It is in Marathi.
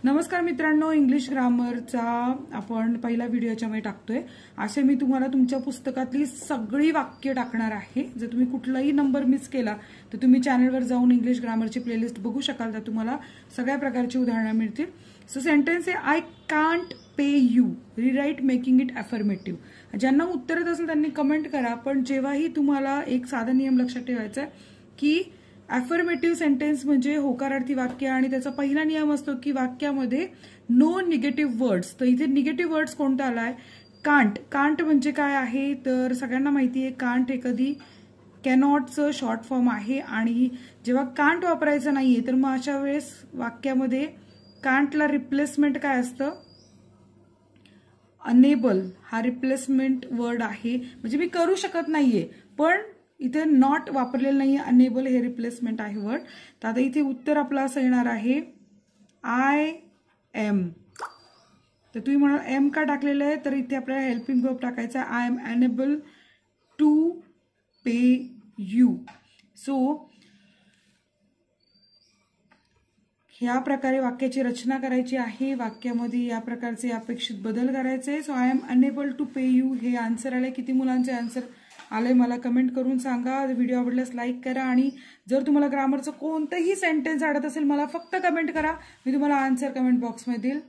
नमस्कार मित्रांनो, इंग्लिश ग्रामरचा आपण पहिला व्हिडिओ याच्यामध्ये टाकतोय। असे मी तुम्हाला तुमच्या पुस्तकातली सगळी वाक्य टाकणार आहे। जर तुम्ही कुठलाही नंबर मिस केला तर तुम्ही चॅनलवर जाऊन इंग्लिश ग्रामरची प्लेलिस्ट बघू शकाल, तर तुम्हाला सगळ्या प्रकारची उदाहरणे मिळतील। सो सेंटेन्स आहे, I can't pay you, rewrite making it affirmative. ज्यांना उत्तर येत असेल त्यांनी कमेंट करा, पण जेव्हाही तुम्हाला एक साधा नियम लक्षात ठेवायचा आहे की अफर्मेटिव्ह सेंटेन्स म्हणजे होकारार्थी वाक्य, आणि त्याचा पहिला नियम असतो की वाक्यामध्ये नो निगेटिव्ह वर्ड्स। तर इथे निगेटिव्ह वर्ड्स कोणता आलाय? कांट। कांट म्हणजे काय आहे तर सगळ्यांना माहिती आहे, कांट हे कधी कॅनॉटचं शॉर्ट फॉर्म आहे, आणि जेव्हा कांट वापरायचं नाहीये तर मग अशा वेळेस वाक्यामध्ये कांटला रिप्लेसमेंट काय असतं? अनेबल हा रिप्लेसमेंट वर्ड आहे, म्हणजे मी करू शकत नाहीये, पण इथे नॉट वापरलेलं नाहीये, अनेबल हे रिप्लेसमेंट आहे वर्ड। तर आता इथे उत्तर आपलं असं येणार आहे आय एम। तर तुम्ही म्हणाल एम का टाकलेलं आहे, तर इथे आपल्याला हेल्पिंग वर्ब टाकायचा, I am unable to pay you. So ह्या प्रकारे वाक्याची रचना करायची आहे, वाक्यामध्ये या प्रकारचे अपेक्षित बदल करायचे। So I am unable to pay you हे आन्सर आले। किती मुलांचे आन्सर आले मला कमेंट करून सांगा। व्हिडिओ आवडल्यास लाईक करा, आणि जर तुम्हाला ग्रामरचं कोणतंही सेंटेन्स आवडत असेल मला फक्त कमेंट करा, मी तुम्हाला आन्सर कमेंट बॉक्समध्ये देईल।